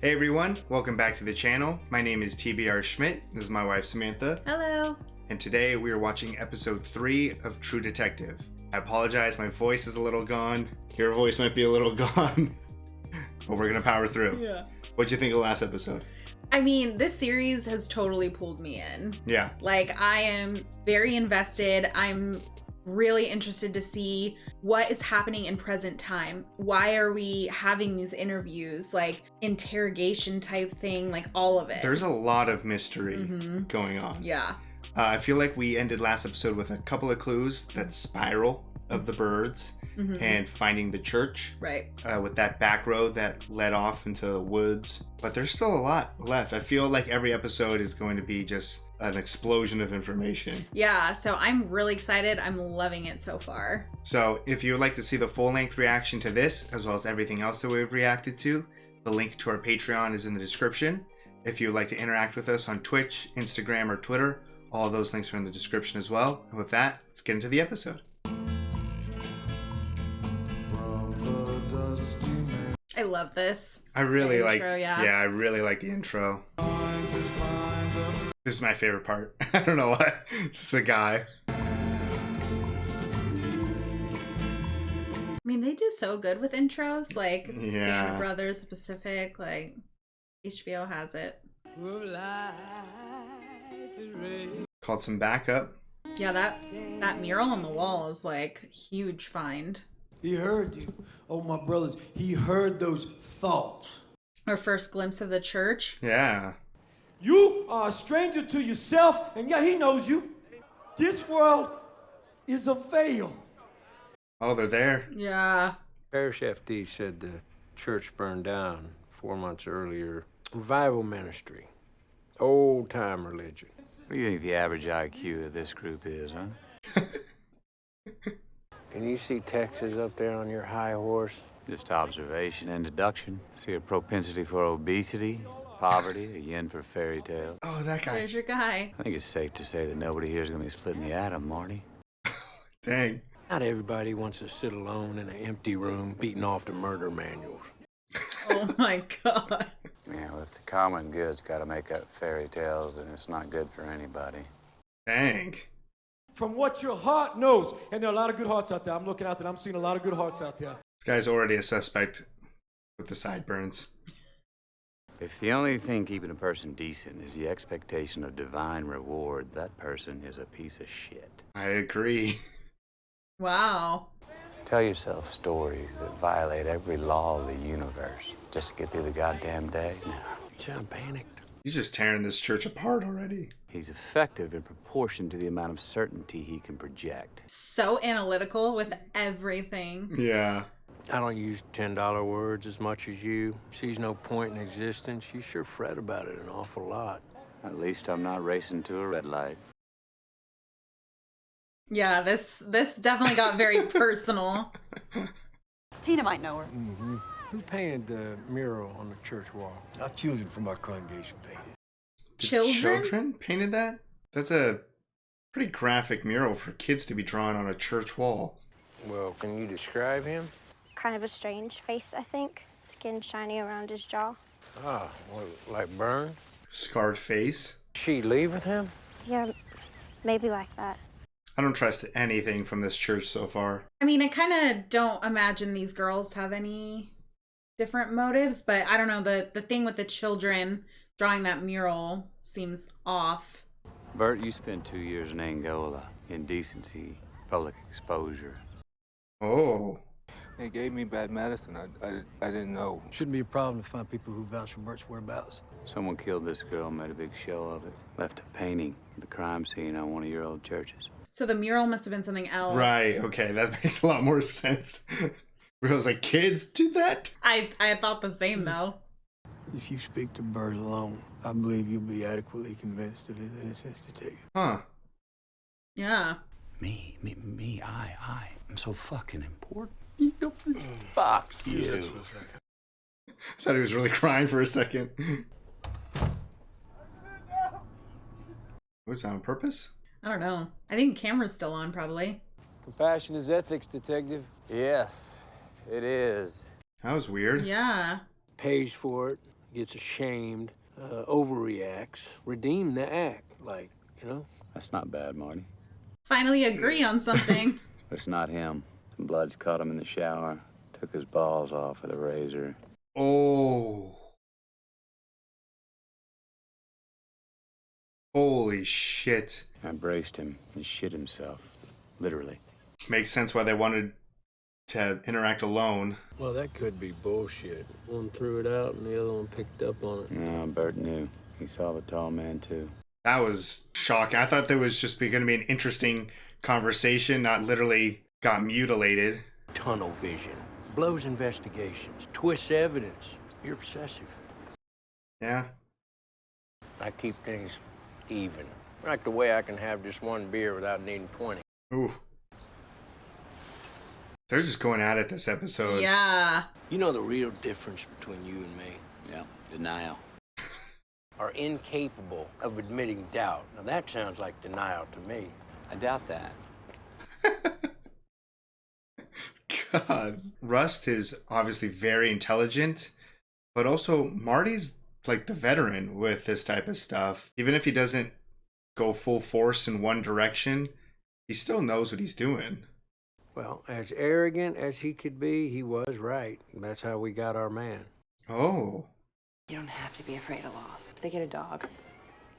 Hey everyone, welcome back to the channel. My name is TBR Schmitt. This is my wife Samantha. Hello. And today we are watching episode 3 of True Detective. I apologize, my voice is a little gone. Your voice might be a little gone. But we're gonna power through. Yeah. What'd you think of the last episode? I mean, this series has totally pulled me in. Yeah. Like, I am very invested. I'm really interested to see what is happening in present time. Why are we having these interviews? Like, interrogation type thing, like all of it. There's a lot of mystery going on. Yeah. I feel like we ended last episode with a couple of clues. That spiral of the birds and finding the church. Right. With that back road that led off into the woods. But there's still a lot left. I feel like every episode is going to be just an explosion of information. Yeah, so I'm really excited. I'm loving it so far. So if you would like to see the full-length reaction to this, as well as everything else that we've reacted to, the link to our Patreon is in the description. If you would like to interact with us on Twitch, Instagram, or Twitter, all of those links are in the description as well. And with that, let's get into the episode. I love this. I really The like, intro, yeah. I really like the intro. This is my favorite part. I don't know why. It's just the guy. I mean, they do so good with intros, like Yeah. Band of Brothers, Pacific, like HBO has it. Called some backup. Yeah, that mural on the wall is like huge find. He heard you. Oh, my brothers, he heard those thoughts. Our first glimpse of the church. Yeah. You are a stranger to yourself, and yet he knows you. This world is a veil. Oh, they're there. Yeah. Parish FD said the church burned down 4 months earlier. Revival ministry. Old-time religion. What do you think the average IQ of this group is, huh? Can you see Texas up there on your high horse? Just observation and deduction. See a propensity for obesity, poverty, a yen for fairy tales. Oh, that guy. There's your guy. I think it's safe to say that nobody here is going to be splitting the atom, Marty. Dang. Not everybody wants to sit alone in an empty room beating off the murder manuals. Oh my god. Yeah, well, if the common good's got to make up fairy tales, then it's not good for anybody. Dang. From what your heart knows, and there are a lot of good hearts out there. I'm looking out there, I'm seeing a lot of good hearts out there. This guy's already a suspect with the sideburns. If the only thing keeping a person decent is the expectation of divine reward, that person is a piece of shit. I agree. Wow. Tell yourself stories that violate every law of the universe just to get through the goddamn day. No. You sound panicked. He's just tearing this church apart already. He's effective in proportion to the amount of certainty he can project. So analytical with everything. Yeah. I don't use $10 words as much as you. Sees no point in existence. You sure fret about it an awful lot. At least I'm not racing to a red light. Yeah, this definitely got very personal. Tina might know her. Who painted the mural on the church wall? Our children from our congregation painted. The Children painted that? That's a pretty graphic mural for kids to be drawn on a church wall. Well, can you describe him? Kind of a strange face, I think. Skin shiny around his jaw. Ah, well, like Byrne? Scarred face. She leave with him? Yeah, maybe like that. I don't trust anything from this church so far. I mean, I kind of don't imagine these girls have any different motives, but I don't know, the thing with the children drawing that mural seems off. Bert, you spent 2 years in Angola. Indecency, public exposure. Oh. They gave me bad medicine. I didn't know. Shouldn't be a problem to find people who vouch for Bert's whereabouts. Someone killed this girl, made a big show of it. Left a painting of the crime scene on one of your old churches. So the mural must have been something else. Right, okay, that makes a lot more sense. Where I was like, kids do that? I thought the same, though. If you speak to Bert alone, I believe you'll be adequately convinced of his innocence, Detective. Huh. Yeah. Me, I. I'm so fucking important. Fuck you. I thought he was really crying for a second. Was that on purpose? I don't know. I think the camera's still on, probably. Compassion is ethics, Detective. Yes, it is. That was weird. Yeah. Pays for it. gets ashamed, overreacts, redeem the act, like, you know? That's not bad, Marty. Finally agree on something. But it's not him. Some bloods caught him in the shower, took his balls off with a razor. Oh. Holy shit. I braced him. He shit himself. Literally. Makes sense why they wanted to interact alone. Well, that could be bullshit. One threw it out and the other one picked up on it. No, Bert knew. He saw the tall man, too. That was shocking. I thought there was just going to be an interesting conversation, not literally got mutilated. Tunnel vision. Blows investigations. Twists evidence. You're obsessive. Yeah. I keep things even. I like the way I can have just one beer without needing 20. Ooh. They're just going at it this episode. Yeah. You know the real difference between you and me? Yeah, denial. Are incapable of admitting doubt. Now that sounds like denial to me. I doubt that. God. Rust is obviously very intelligent, but also Marty's like the veteran with this type of stuff. Even if he doesn't go full force in one direction, he still knows what he's doing. Well, as arrogant as he could be, he was right. That's how we got our man. Oh. You don't have to be afraid of loss. They get a dog,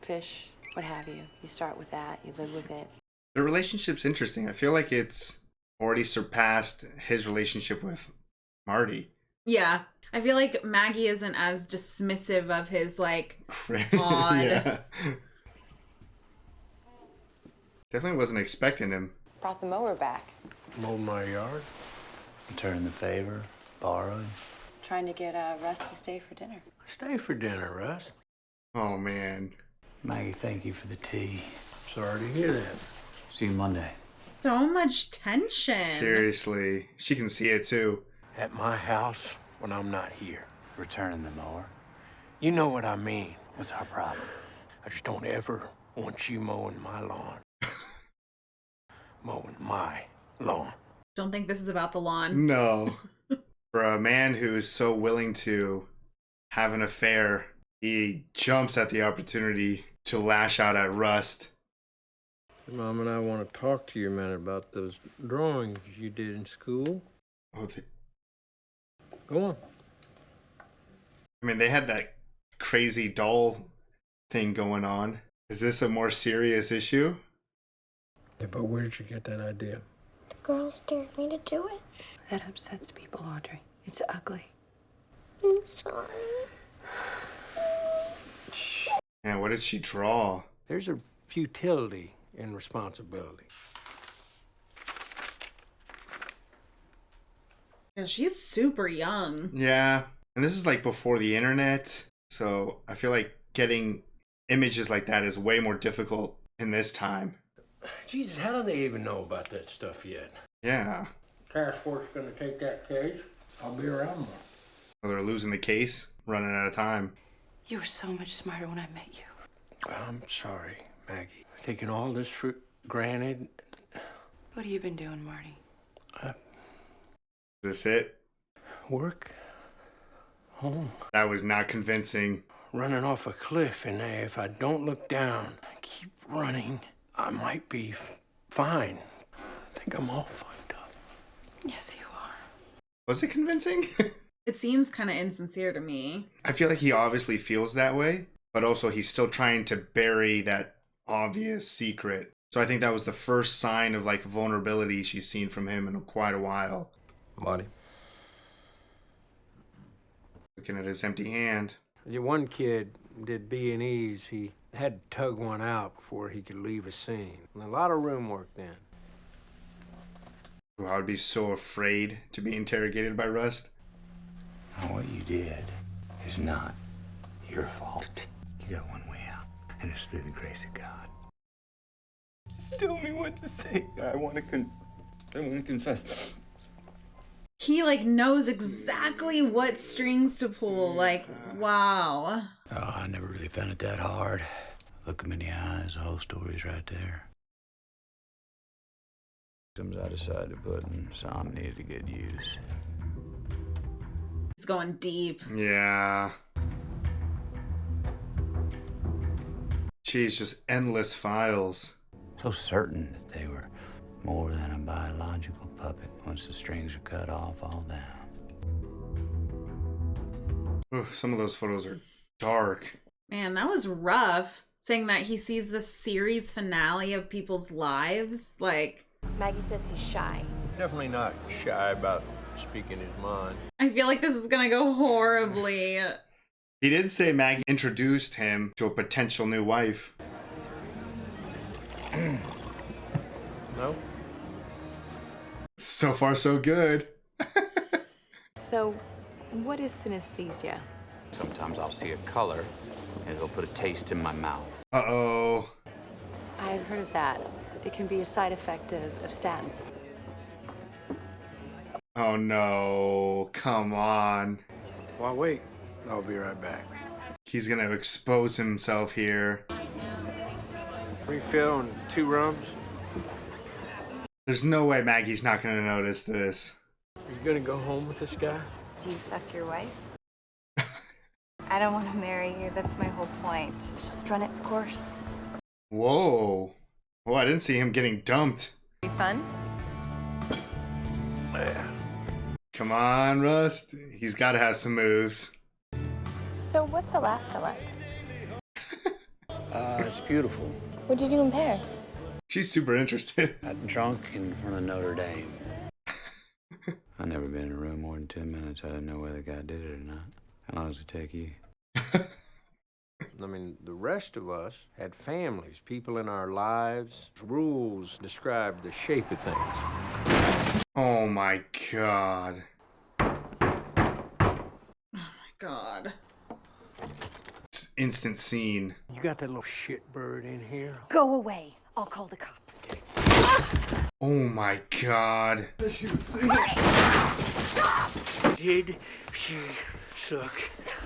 fish, what have you. You start with that, you live with it. The relationship's interesting. I feel like it's already surpassed his relationship with Marty. Yeah. I feel like Maggie isn't as dismissive of his, like, odd. Yeah. Definitely wasn't expecting him. Brought the mower back. Mow my yard? Return the favor. Borrowed. Trying to get Russ to stay for dinner. Stay for dinner, Russ. Oh, man. Maggie, thank you for the tea. Sorry to hear that. See you Monday. So much tension. Seriously. She can see it, too. At my house when I'm not here. Returning the mower. You know what I mean. What's our problem? I just don't ever want you mowing my lawn. Mowing my lawn. Don't think this is about the lawn. No. For a man who is so willing to have an affair, he jumps at the opportunity to lash out at Rust. Mom and I want to talk to you, man, about those drawings you did in school. Oh, Go on. I mean, they had that crazy doll thing going on. Is this a more serious issue? Yeah, but where did you get that idea? The girls dared me to do it. That upsets people, Audrey. It's ugly. I'm sorry. Man, what did she draw? There's a futility in responsibility. Yeah, she's super young. Yeah. And this is like before the internet. So I feel like getting images like that is way more difficult in this time. Jesus, how do they even know about that stuff yet? Yeah. Task force gonna take that case. I'll be around more. Well, they're losing the case, running out of time. You were so much smarter when I met you. I'm sorry, Maggie. Taking all this for granted. What have you been doing, Marty? Is this it? Work. Home. That was not convincing. Running off a cliff, and if I don't look down, keep running, I might be fine. I think I'm all fucked up. Yes, you are. Was it convincing? It seems kind of insincere to me. I feel like he obviously feels that way, but also he's still trying to bury that obvious secret. So I think that was the first sign of like vulnerability she's seen from him in quite a while. Marty. Looking at his empty hand. One kid did B&Es. He had to tug one out before he could leave a scene. And a lot of room work then. I would be so afraid to be interrogated by Rust. Now, what you did is not your fault. You got one way out, and it's through the grace of God. Just tell me what to say. I want to confess. He, like, knows exactly what strings to pull. Like, wow. Oh, I never really found it that hard. Look him in the eyes, the whole story's right there. I decided to put in some needed to get used. He's going deep. Yeah. Geez, just endless files. So certain that they were more than a biological puppet once the strings are cut off all down. Oof, some of those photos are dark. Man, that was rough. Saying that he sees the series finale of people's lives. Like, Maggie says he's shy. Definitely not shy about speaking his mind. I feel like this is gonna go horribly. He did say Maggie introduced him to a potential new wife. No? So far, so good. So, what is synesthesia? Sometimes I'll see a color and it'll put a taste in my mouth. Uh-oh. I've heard of that. It can be a side effect of statin. Oh no, come on. Why wait? I'll be right back. He's gonna expose himself here. Refill and 2 rums. There's no way Maggie's not gonna notice this. Are you gonna go home with this guy? Do you fuck your wife? I don't want to marry you. That's my whole point. It's just run its course. Whoa. Oh, I didn't see him getting dumped. Be fun? Yeah. Come on, Rust. He's gotta have some moves. So what's Alaska like? It's beautiful. What'd you do in Paris? She's super interested. Got drunk in front of Notre Dame. I've never been in a room more than 10 minutes. I didn't know whether the guy did it or not. How long does it take you? I mean, the rest of us had families, people in our lives. Rules describe the shape of things. Oh my god. God. Just instant scene. You got that little shit bird in here? Go away. I'll call the cops. Oh my god. Did she suck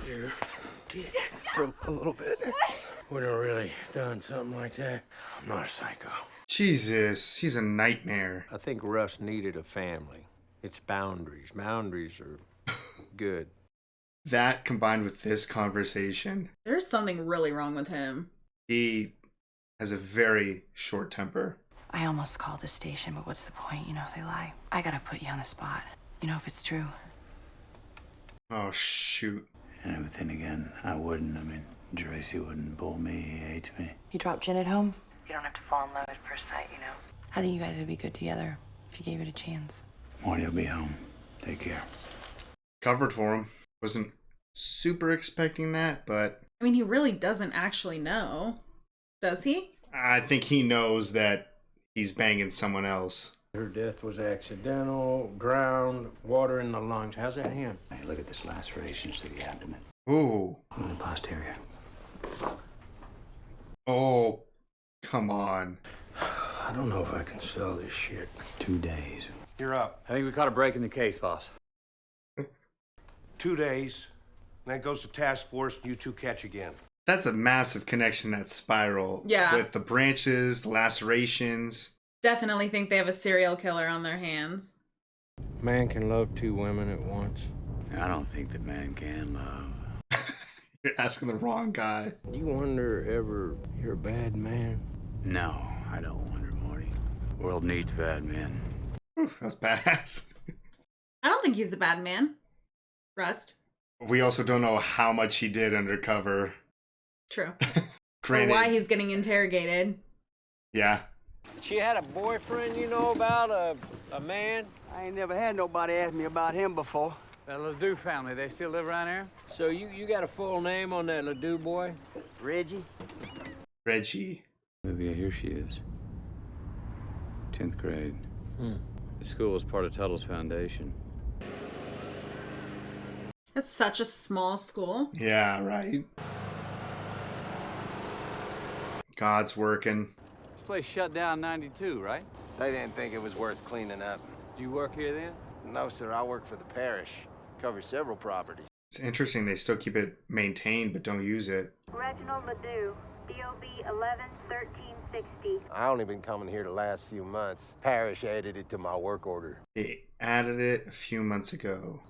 your dick for a little bit? Would have really done something like that. I'm not a psycho. Jesus, he's a nightmare. I think Russ needed a family. It's boundaries. Boundaries are good. That combined with this conversation, There's something really wrong with him. he has a very short temper. I almost called the station, but what's the point? You know, they lie. I gotta put you on the spot. You know if it's true. Oh shoot. And but then again, I wouldn't. I mean, Tracy wouldn't pull me. He hates me. You dropped Jen at home? You don't have to fall in love at first sight, you know. I think you guys would be good together if you gave it a chance. Morty will be home. Take care. Covered for him. Wasn't super expecting that, but I mean, he really doesn't actually know. Does he? I think he knows that he's banging someone else. Her death was accidental, drowned, water in the lungs. How's that him? Hey, look at this lacerations to the abdomen. Ooh. Look at the posterior. Oh, come on. I don't know if I can sell this shit. 2 days. You're up. I think we caught a break in the case, boss. 2 days. And then goes to task force, and you two catch again. That's a massive connection, that spiral. Yeah. With the branches, the lacerations. Definitely think they have a serial killer on their hands. Man can love 2 women at once. I don't think that man can love. You're asking the wrong guy. You wonder ever you're a bad man? No, I don't wonder, Morty. The world needs bad men. Whew, that's badass. I don't think he's a bad man. Rust. We also don't know how much he did undercover. True. Or Granted, why he's getting interrogated. yeah. She had a boyfriend you know about, a man? I ain't never had nobody ask me about him before. That Ledoux family, they still live around here? So you got a full name on that Ledoux boy? Reggie? Reggie. Olivia, here she is. 10th grade. The school was part of Tuttle's foundation. It's such a small school. Yeah, right. God's working. This place shut down in '92, right? They didn't think it was worth cleaning up. Do you work here then? No, sir, I work for the parish. Cover several properties. It's interesting they still keep it maintained but don't use it. Reginald Ledoux, DOB 111360. I only been coming here the last few months. Parish added it to my work order. They added it a few months ago.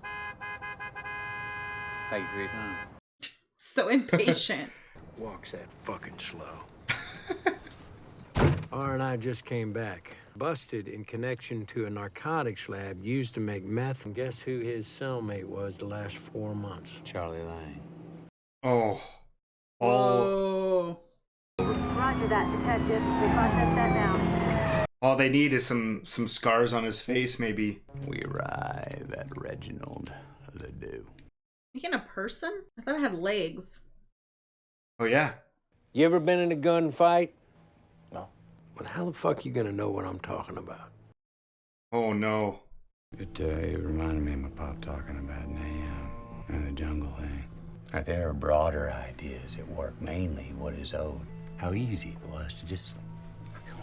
Thank you for your time. So impatient. Walks that fucking slow. R and I just came back. Busted in connection to a narcotics lab used to make meth. And guess who his cellmate was the last 4 months? Charlie Lang. Oh. Whoa. Roger that, detective. We process that now. All they need is some scars on his face, maybe. We arrive at Reginald Ledoux. Making a person? I thought it had legs. Oh, yeah. You ever been in a gunfight? No. Well, how the fuck you gonna know what I'm talking about? Oh, no. It reminded me of my pop talking about Nam and the jungle thing. Like, there are broader ideas at work, mainly what is owed. How easy it was to just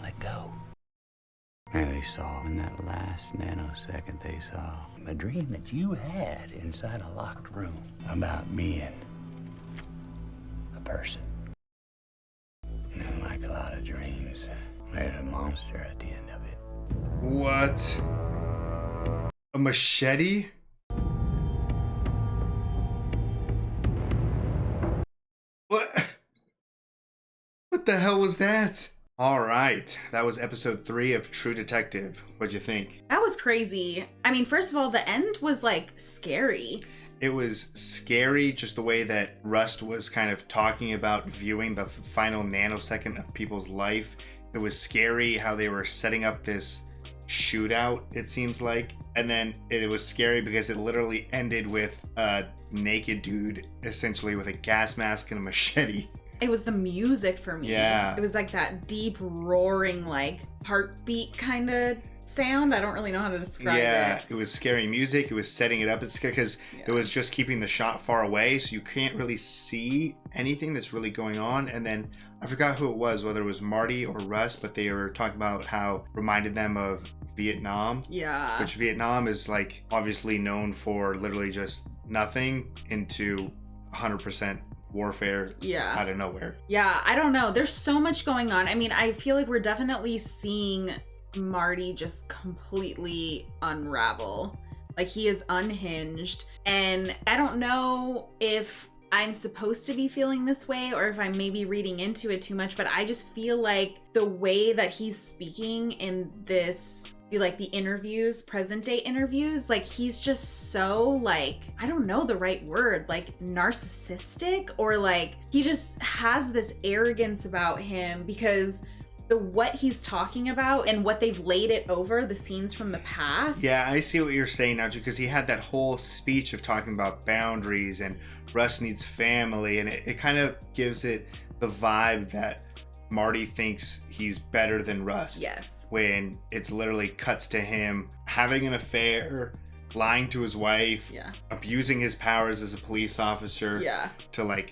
let go. And they saw in that last nanosecond, they saw a dream that you had inside a locked room about being a person. And like a lot of dreams, there's a monster at the end of it. What? A machete? What? What the hell was that? All right, that was episode 3 of True Detective. What'd you think? That was crazy. I mean, first of all, the end was like scary. It was scary just the way that Rust was kind of talking about viewing the final nanosecond of people's life. It was scary how they were setting up this shootout, it seems like. And then it was scary because it literally ended with a naked dude, essentially with a gas mask and a machete. It was the music for me. Yeah. It was like that deep roaring, like heartbeat kind of sound. I don't really know how to describe it. Yeah, it was scary music. It was setting it up. It's scary because it was just keeping the shot far away, so you can't really see anything that's really going on. And then I forgot who it was, whether it was Marty or Russ, but they were talking about how reminded them of Vietnam. Yeah. Which Vietnam is like obviously known for literally just nothing into 100% warfare out of nowhere. Yeah, I don't know. There's so much going on. I mean, I feel like we're definitely seeing Marty just completely unravel. Like, he is unhinged. And I don't know if I'm supposed to be feeling this way or if I'm maybe reading into it too much, but I just feel like the way that he's speaking in this, like the interviews, present day interviews, like he's just so like, I don't know the right word, like narcissistic, or like he just has this arrogance about him because what he's talking about and what they've laid it over, the scenes from the past. Yeah, I see what you're saying now, because he had that whole speech of talking about boundaries and Russ needs family, and it kind of gives it the vibe that Marty thinks he's better than Russ. Yes. When it's literally cuts to him having an affair, lying to his wife, abusing his powers as a police officer to like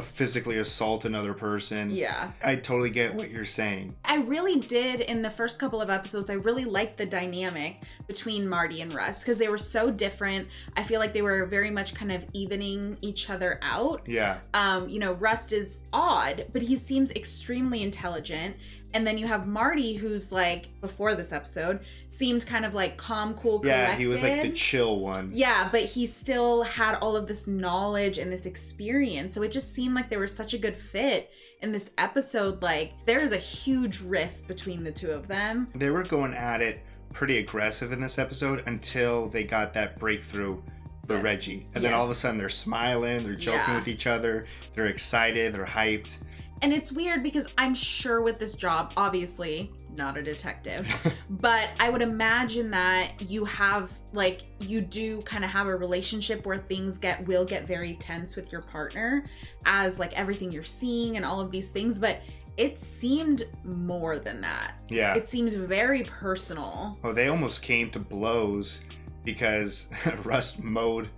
physically assault another person. Yeah. I totally get what you're saying. I really did, in the first couple of episodes, I really liked the dynamic between Marty and Russ because they were so different. I feel like they were very much kind of evening each other out. Yeah. You know, Rust is odd, but he seems extremely intelligent. And then you have Marty, who's like, before this episode, seemed kind of like calm, cool, collected. Yeah, he was like the chill one. Yeah, but he still had all of this knowledge and this experience. So it just seemed like they were such a good fit in this episode. Like, there is a huge rift between the two of them. They were going at it pretty aggressive in this episode until they got that breakthrough for Reggie. And then all of a sudden they're smiling, they're joking with each other, they're excited, they're hyped. And it's weird because I'm sure with this job, obviously not a detective, but I would imagine that you have, like, you do kind of have a relationship where things will get very tense with your partner as like everything you're seeing and all of these things, but it seemed more than that. Yeah. It seems very personal. Oh, they almost came to blows because Rust mowed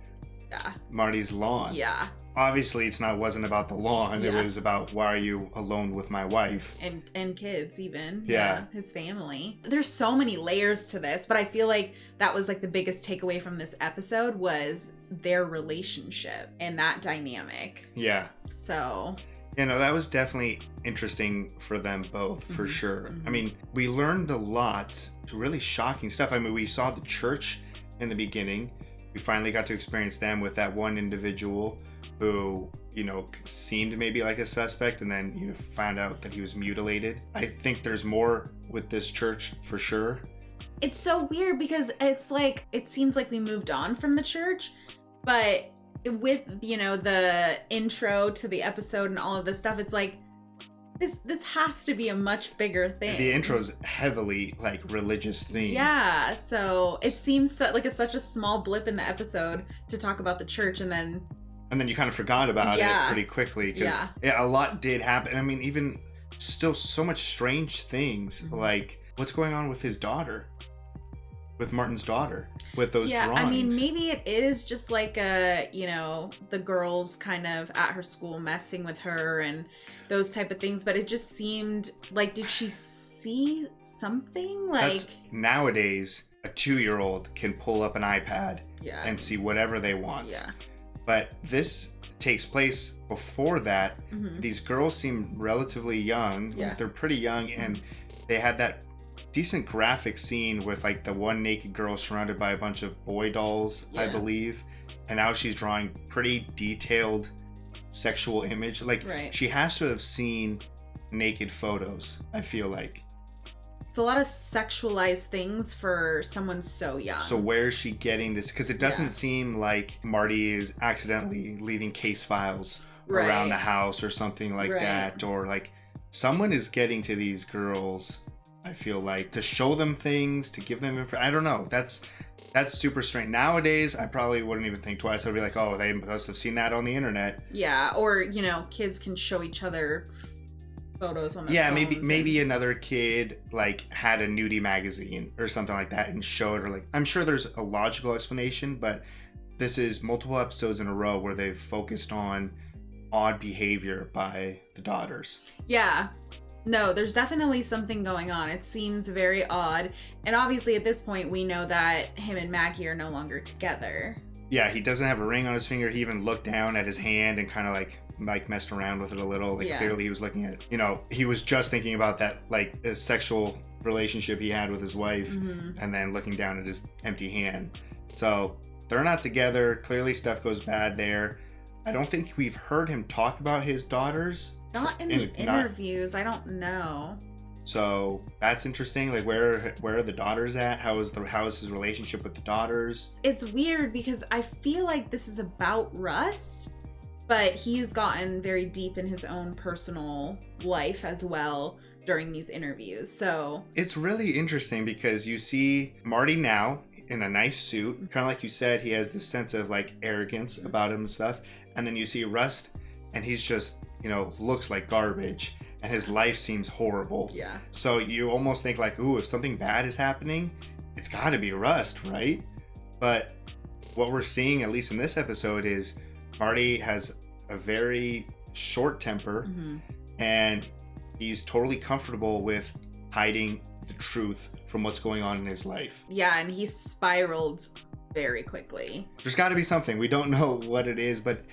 Marty's lawn. Yeah. Obviously, wasn't about the lawn. It was about, why are you alone with my wife? And kids, even. Yeah. His family. There's so many layers to this, but I feel like that was like the biggest takeaway from this episode was their relationship and that dynamic. Yeah. So... You know, that was definitely interesting for them both, for sure. I mean, we learned a lot, really shocking stuff. I mean, we saw the church in the beginning. We finally got to experience them with that one individual who, seemed maybe like a suspect and then, found out that he was mutilated. I think there's more with this church for sure. It's so weird because it's like, it seems like we moved on from the church, but with, the intro to the episode and all of this stuff, it's like, this has to be a much bigger thing. The intro's heavily like religious themed. Yeah, so it seems like it's such a small blip in the episode to talk about the church, and then you kind of forgot about it pretty quickly because a lot did happen. I mean, even still so much strange things, like what's going on with his daughter, with Martin's daughter, with those drawings. I mean, maybe it is just like the girls kind of at her school messing with her and those type of things, but it just seemed like, did she see something? Nowadays a 2-year-old can pull up an iPad and see whatever they want. But this takes place before that. These girls seem relatively young. They're pretty young, and they had that decent graphic scene with like the one naked girl surrounded by a bunch of boy dolls, I believe, and now she's drawing pretty detailed sexual image. She has to have seen naked photos, I feel like. It's a lot of sexualized things for someone so young. So where is she getting this? Because it doesn't seem like Marty is accidentally leaving case files around the house or something like that, or like someone is getting to these girls, I feel like, to show them things, to give them information. I don't know. That's super strange. Nowadays, I probably wouldn't even think twice. I'd be like, oh, they must have seen that on the internet. Yeah, or, kids can show each other photos on their phones. Maybe another kid like had a nudie magazine or something like that and showed her. Like, I'm sure there's a logical explanation, but this is multiple episodes in a row where they've focused on odd behavior by the daughters. Yeah. No, there's definitely something going on. It seems very odd. And obviously at this point we know that him and Maggie are no longer together. Yeah, he doesn't have a ring on his finger. He even looked down at his hand and kind of like messed around with it a little. Clearly he was looking at, he was just thinking about that, like, a sexual relationship he had with his wife, and then looking down at his empty hand. So they're not together. Clearly stuff goes bad there. I don't think we've heard him talk about his daughters. Not in the interviews. I don't know. So that's interesting. Like, where are the daughters at? How is his relationship with the daughters? It's weird because I feel like this is about Rust, but he's gotten very deep in his own personal life as well during these interviews. So it's really interesting because you see Marty now in a nice suit, kind of like you said, he has this sense of like arrogance about him and stuff. And then you see Rust and he's just, looks like garbage. And his life seems horrible. Yeah. So you almost think like, ooh, if something bad is happening, it's got to be Rust, right? But what we're seeing, at least in this episode, is Marty has a very short temper, and he's totally comfortable with hiding the truth from what's going on in his life. Yeah, and he spiraled very quickly. There's got to be something. We don't know what it is, but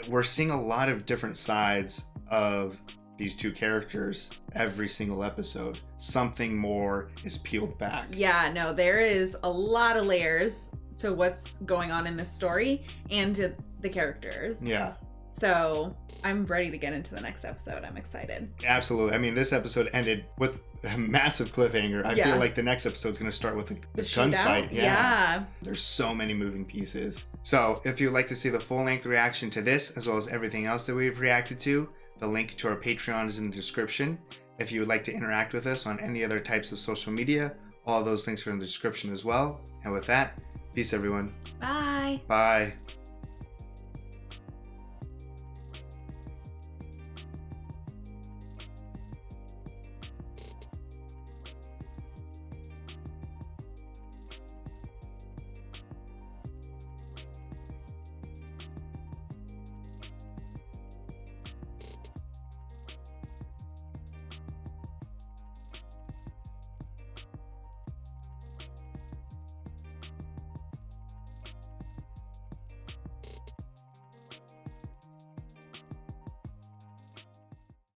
we're seeing a lot of different sides of these two characters every single episode. Something more is peeled back. Yeah, no, there is a lot of layers to what's going on in this story and to the characters. Yeah. So I'm ready to get into the next episode. I'm excited. Absolutely. I mean, this episode ended with a massive cliffhanger. I feel like the next episode's going to start with a gunfight. Yeah. There's so many moving pieces. So if you'd like to see the full-length reaction to this, as well as everything else that we've reacted to, the link to our Patreon is in the description. If you would like to interact with us on any other types of social media, all those links are in the description as well. And with that, peace everyone. Bye. Bye.